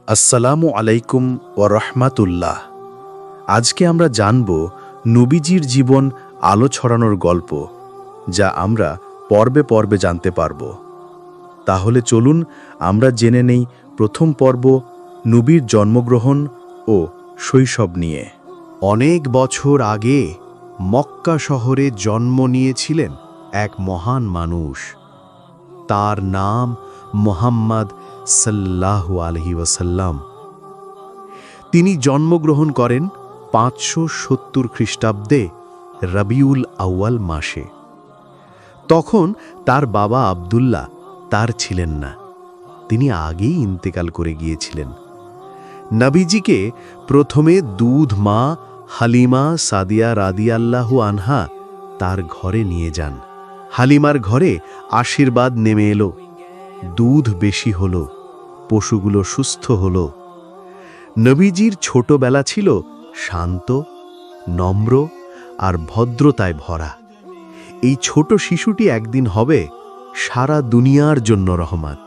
আসসালামু আলাইকুম ওয়া রাহমাতুল্লাহ। আজকে আমরা জানব নবীজির জীবন আলো ছড়ানোর গল্প, যা আমরা পর্বে পর্বে জানতে পারব। তাহলে চলুন আমরা জেনে নেই প্রথম পর্ব, নবীর জন্মগ্রহণ ও শৈশব নিয়ে। অনেক বছর আগে মক্কা শহরে জন্ম নিয়েছিলেন এক মহান মানুষ। তার নাম মুহাম্মদ সাল্লাল্লাহু আলাইহি ওয়াসাল্লাম। তিনি জন্মগ্রহণ করেন 570 খ্রিস্টাব্দে রবিউল আউয়াল মাসে। তখন তার বাবা আব্দুল্লাহ তার ছিলেন না, তিনি আগেই ইন্তেকাল করে গিয়েছিলেন। নবীজিকে প্রথমে দুধ মা হালিমা সাদিয়া রাদিয়াল্লাহু আনহা তার ঘরে নিয়ে যান। হালিমার ঘরে আশীর্বাদ নেমে এলো, দুধ বেশি হলো, পশুগুলো সুস্থ হলো। নবীজির ছোটবেলা ছিল শান্ত, নম্র আর ভদ্রতায় ভরা। এই ছোট শিশুটি একদিন হবে সারা দুনিয়ার জন্য রহমত।